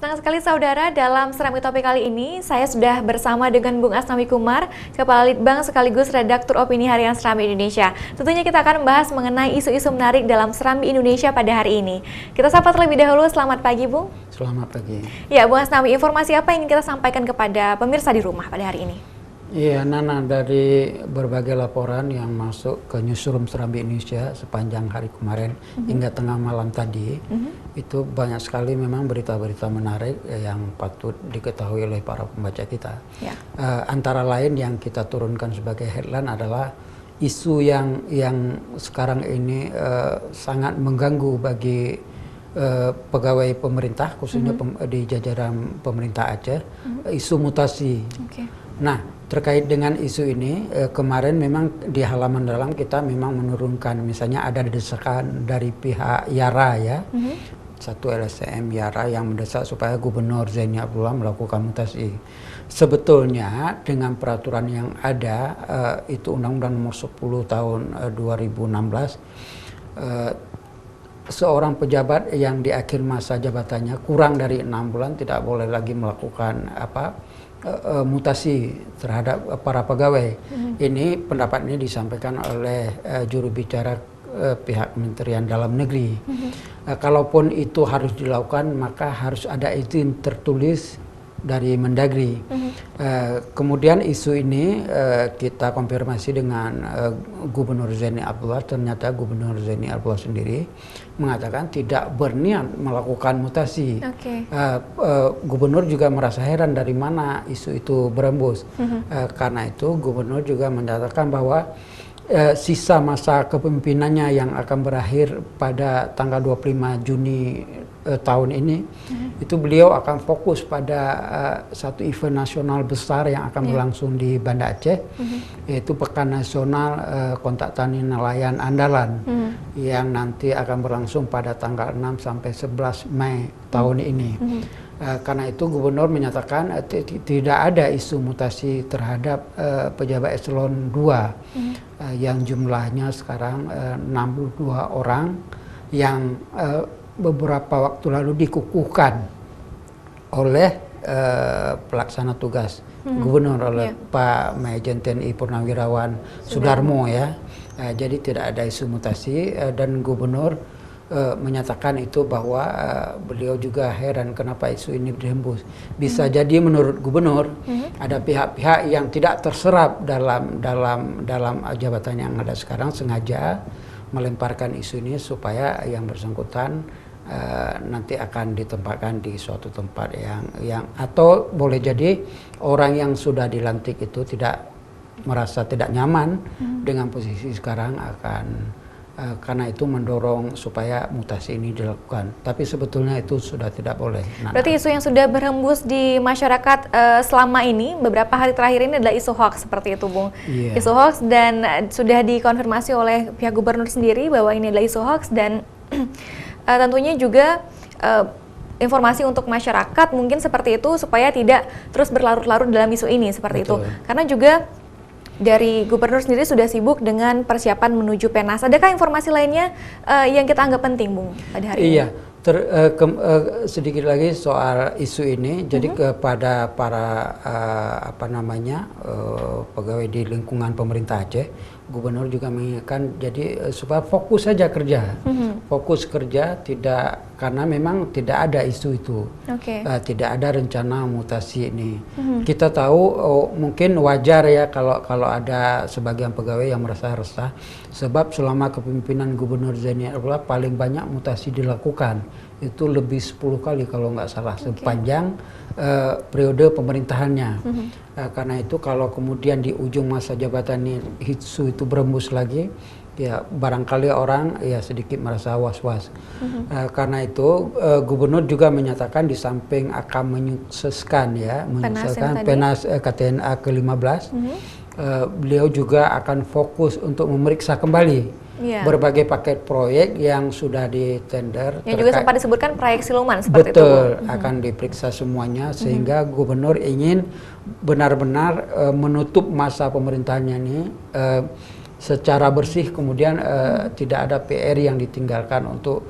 Senang sekali saudara, dalam Serambi Topik kali ini saya sudah bersama dengan Bung Asnawi Kumar, Kepala Litbang sekaligus Redaktur Opini Harian Serambi Indonesia. Tentunya kita akan membahas mengenai isu-isu menarik dalam Serambi Indonesia pada hari ini. Kita sapa terlebih dahulu, selamat pagi Bung. Selamat pagi. Ya Bung Asnawi, informasi apa yang ingin kita sampaikan kepada pemirsa di rumah pada hari ini? Iya Nana, dari berbagai laporan yang masuk ke Newsroom Serambi Indonesia sepanjang hari kemarin hingga tengah malam tadi, itu banyak sekali memang berita-berita menarik yang patut diketahui oleh para pembaca kita. Ya. Antara lain yang kita turunkan sebagai headline adalah isu yang sekarang ini sangat mengganggu bagi pegawai pemerintah, khususnya di jajaran pemerintah Aceh, isu mutasi. Nah, terkait dengan isu ini, kemarin memang di halaman dalam kita memang menurunkan, misalnya ada desakan dari pihak YARA ya, satu LSM YARA yang mendesak supaya Gubernur Zaini Abdullah melakukan mutasi. Sebetulnya dengan peraturan yang ada, itu Undang-Undang Nomor 10 Tahun 2016, seorang pejabat yang di akhir masa jabatannya kurang dari 6 bulan tidak boleh lagi melakukan mutasi terhadap para pegawai. Ini pendapat ini disampaikan oleh juru bicara pihak Kementerian Dalam Negeri. Kalaupun itu harus dilakukan, maka harus ada izin tertulis dari Mendagri. Kemudian isu ini kita konfirmasi dengan Gubernur Zaini Abdullah. Ternyata Gubernur Zaini Abdullah sendiri mengatakan tidak berniat melakukan mutasi. Gubernur juga merasa heran dari mana isu itu berembus. Karena itu Gubernur juga menyatakan bahwa sisa masa kepemimpinannya yang akan berakhir pada tanggal 25 Juni tahun ini, itu beliau akan fokus pada satu event nasional besar yang akan berlangsung di Banda Aceh, yaitu Pekan Nasional Kontak Tani Nelayan Andalan, yang nanti akan berlangsung pada tanggal 6 sampai 11 Mei tahun ini. Karena itu Gubernur menyatakan tidak ada isu mutasi terhadap pejabat eselon 2 yang jumlahnya sekarang 62 orang yang beberapa waktu lalu dikukuhkan oleh pelaksana tugas Gubernur oleh Pak Majen TNI Purnawirawan Sudarmo ya. Jadi tidak ada isu mutasi dan Gubernur menyatakan itu bahwa beliau juga heran kenapa isu ini dihembus. Bisa jadi menurut Gubernur ada pihak-pihak yang tidak terserap dalam jabatan yang ada sekarang sengaja melemparkan isu ini supaya yang bersangkutan nanti akan ditempatkan di suatu tempat yang atau boleh jadi orang yang sudah dilantik itu tidak merasa tidak nyaman dengan posisi sekarang akan karena itu mendorong supaya mutasi ini dilakukan. Tapi sebetulnya itu sudah tidak boleh. Berarti isu yang sudah berhembus di masyarakat selama ini, beberapa hari terakhir ini adalah isu hoax seperti itu, Bung. Isu hoax dan sudah dikonfirmasi oleh pihak Gubernur sendiri bahwa ini adalah isu hoax dan tentunya juga informasi untuk masyarakat mungkin seperti itu supaya tidak terus berlarut-larut dalam isu ini seperti itu. Karena juga dari Gubernur sendiri sudah sibuk dengan persiapan menuju PENAS. Adakah informasi lainnya yang kita anggap penting, Bung, pada hari ini? Iya, sedikit lagi soal isu ini. Jadi kepada para pegawai di lingkungan pemerintah Aceh, Gubernur juga mengingatkan jadi supaya fokus saja kerja, fokus kerja tidak karena memang tidak ada isu itu, tidak ada rencana mutasi ini. Kita tahu mungkin wajar ya kalau ada sebagian pegawai yang merasa resah, sebab selama kepemimpinan Gubernur Zaini Abdullah paling banyak mutasi dilakukan, itu lebih 10 kali kalau nggak salah sepanjang periode pemerintahannya. Karena itu kalau kemudian di ujung masa jabatan ini isu itu berembus lagi, ya barangkali orang ya sedikit merasa was-was. Karena itu Gubernur juga menyatakan di samping akan menyukseskan PENAS KTNA ke-15, beliau juga akan fokus untuk memeriksa kembali berbagai paket proyek yang sudah ditender. Yang juga sempat disebutkan proyek siluman seperti itu. Betul, akan diperiksa semuanya sehingga Gubernur ingin benar-benar menutup masa pemerintahannya ini secara bersih, kemudian tidak ada PR yang ditinggalkan untuk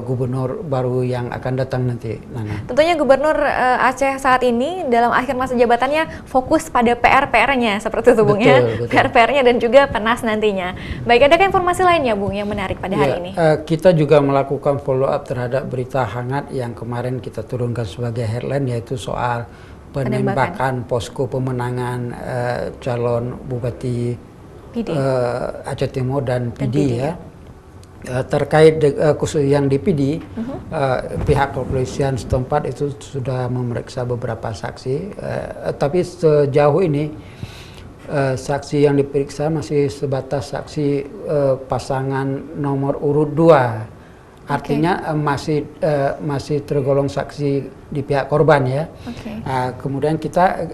gubernur baru yang akan datang nanti, Nana. Tentunya Gubernur Aceh saat ini dalam akhir masa jabatannya fokus pada PR-PR-nya seperti itu, Bung, ya. PR-PR-nya dan juga PENAS nantinya. Baik, adakah informasi lainnya, Bung, yang menarik pada hari ini? Kita juga melakukan follow up terhadap berita hangat yang kemarin kita turunkan sebagai headline, yaitu soal penembakan posko pemenangan calon Bupati Aceh Timur dan PD, ya. Terkait khusus yang di PD, pihak kepolisian setempat itu sudah memeriksa beberapa saksi, tapi sejauh ini saksi yang diperiksa masih sebatas saksi pasangan nomor urut 2, artinya masih tergolong saksi di pihak korban, ya. Kemudian kita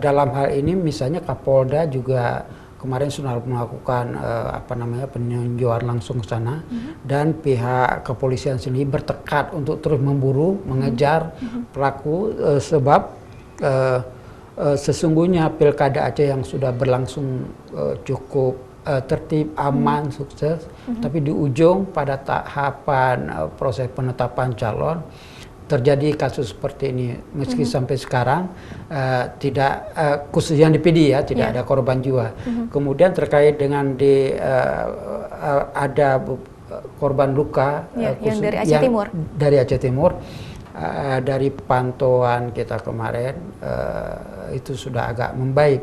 dalam hal ini misalnya Kapolda juga kemarin sudah melakukan peninjauan langsung ke sana, dan pihak kepolisian sendiri bertekad untuk terus memburu, mengejar pelaku, sebab sesungguhnya Pilkada Aceh yang sudah berlangsung cukup tertib, aman, sukses, tapi di ujung pada tahapan proses penetapan calon terjadi kasus seperti ini. Meski sampai sekarang tidak khusus yang di PD, ya, tidak ada korban jiwa. Kemudian terkait dengan ada korban luka yang dari Aceh Timur. Dari Aceh Timur, dari pantauan kita kemarin itu sudah agak membaik.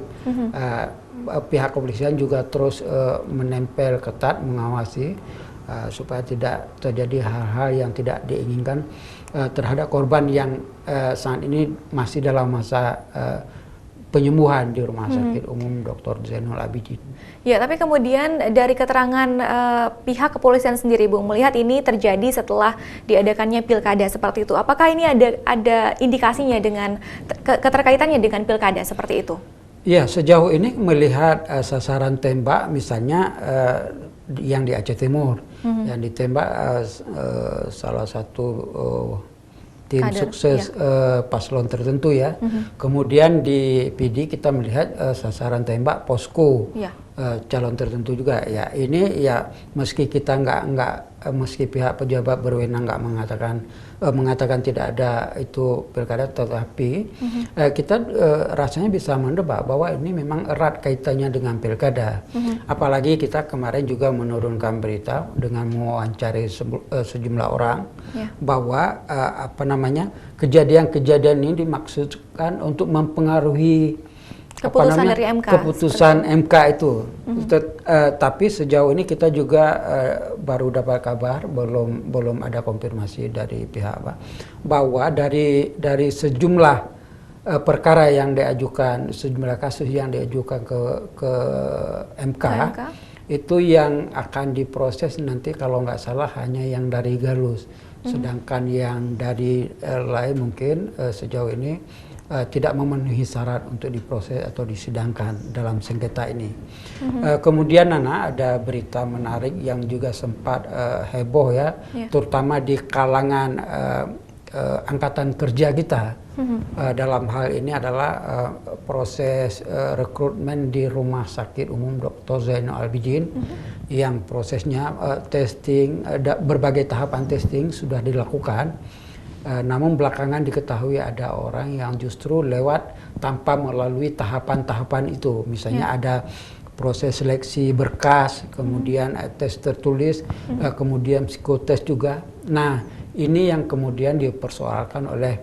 Pihak kepolisian juga terus menempel ketat, mengawasi supaya tidak terjadi hal-hal yang tidak diinginkan terhadap korban yang saat ini masih dalam masa penyembuhan di Rumah Sakit Umum Dr. Zainul Abidin. Ya, tapi kemudian dari keterangan pihak kepolisian sendiri, Bung, melihat ini terjadi setelah diadakannya pilkada seperti itu. Apakah ini ada indikasinya dengan keterkaitannya dengan pilkada seperti itu? Ya, sejauh ini melihat sasaran tembak misalnya yang di Aceh Timur, yang ditembak salah satu tim sukses paslon tertentu, ya. Kemudian di PD kita melihat sasaran tembak posko calon tertentu juga, ya. Ini ya meski kita meski pihak pejabat berwenang nggak mengatakan tidak ada itu pilkada, tetapi kita rasanya bisa mendebak bahwa ini memang erat kaitannya dengan pilkada. Apalagi kita kemarin juga menurunkan berita dengan mewawancari sejumlah orang bahwa kejadian-kejadian ini dimaksudkan untuk mempengaruhi keputusan dari MK. Keputusan MK itu. Tapi sejauh ini kita juga baru dapat kabar, belum ada konfirmasi dari pihak bahwa dari sejumlah perkara yang diajukan, sejumlah kasus yang diajukan ke MK, itu yang akan diproses nanti kalau nggak salah hanya yang dari Galus. Sedangkan yang dari lain mungkin sejauh ini tidak memenuhi syarat untuk diproses atau disidangkan dalam sengketa ini. Kemudian Nana, ada berita menarik yang juga sempat heboh, ya, terutama di kalangan angkatan kerja kita. Dalam hal ini adalah proses rekrutmen di Rumah Sakit Umum Dr. Zainul Abidin, yang prosesnya testing, berbagai tahapan testing sudah dilakukan. Namun belakangan diketahui ada orang yang justru lewat tanpa melalui tahapan-tahapan itu. Misalnya ada proses seleksi berkas, kemudian tes tertulis, kemudian psikotes juga. Nah, ini yang kemudian dipersoalkan oleh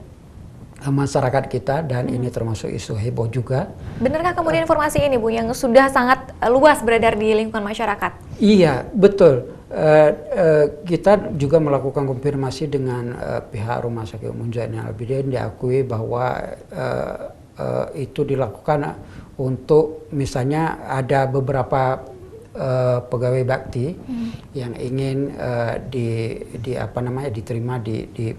masyarakat kita, dan ini termasuk isu heboh juga. Benarkah kemudian informasi ini, Bu, yang sudah sangat luas beredar di lingkungan masyarakat? Iya, betul. Kita juga melakukan konfirmasi dengan pihak Rumah Sakit Umum Zainul Abidin, diakui bahwa itu dilakukan untuk misalnya ada beberapa pegawai bakti yang ingin diterima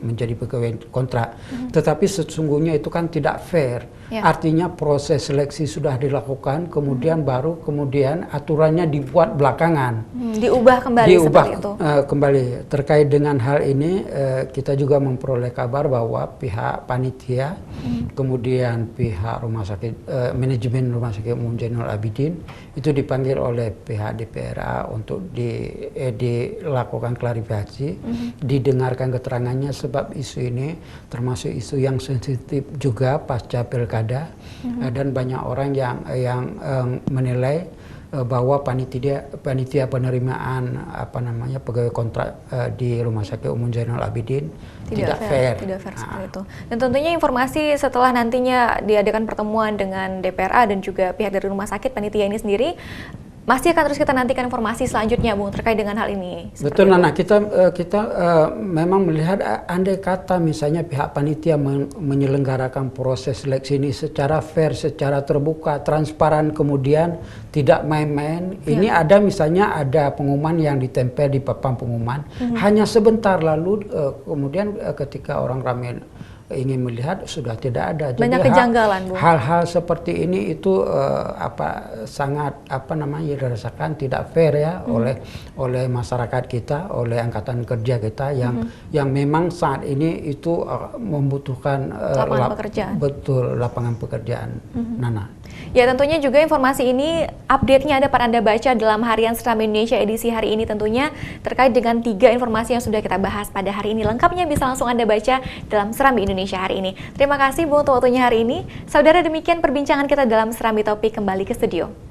menjadi pegawai kontrak. Tetapi sesungguhnya itu kan tidak fair. Artinya proses seleksi sudah dilakukan, kemudian baru aturannya dibuat belakangan. Diubah kembali seperti itu. Kembali terkait dengan hal ini, kita juga memperoleh kabar bahwa pihak panitia, kemudian pihak rumah sakit, manajemen Rumah Sakit Umum Zainul Abidin itu dipanggil oleh pihak DPRA untuk dilakukan klarifikasi, didengarkan keterangannya, sebab isu ini termasuk isu yang sensitif juga pasca pilkada, dan banyak orang yang menilai bahwa panitia penerimaan pegawai kontrak di Rumah Sakit Umum Zainul Abidin tidak fair. Tidak fair seperti itu. Dan tentunya informasi setelah nantinya diadakan pertemuan dengan DPRA dan juga pihak dari rumah sakit panitia ini sendiri, masih akan terus kita nantikan informasi selanjutnya, Bung, terkait dengan hal ini. Betul, Nana. Kita memang melihat, andai kata misalnya pihak panitia menyelenggarakan proses seleksi ini secara fair, secara terbuka, transparan, kemudian tidak main-main. Ini ada pengumuman yang ditempel di papan pengumuman, hanya sebentar, lalu kemudian ketika orang ramai ingin melihat sudah tidak ada. Banyak kejanggalan, Bu. Hal-hal seperti ini itu sangat dirasakan tidak fair ya oleh masyarakat kita, oleh angkatan kerja kita yang memang saat ini itu membutuhkan lapangan pekerjaan. Betul, lapangan pekerjaan. Nana. Ya, tentunya juga informasi ini update-nya dapat Anda baca dalam Harian Seram Indonesia edisi hari ini, tentunya terkait dengan 3 informasi yang sudah kita bahas pada hari ini. Lengkapnya bisa langsung Anda baca dalam Serambi Indonesia hari ini. Terima kasih, Bu, untuk waktunya hari ini. Saudara, demikian perbincangan kita dalam Serambi Topik. Kembali ke studio.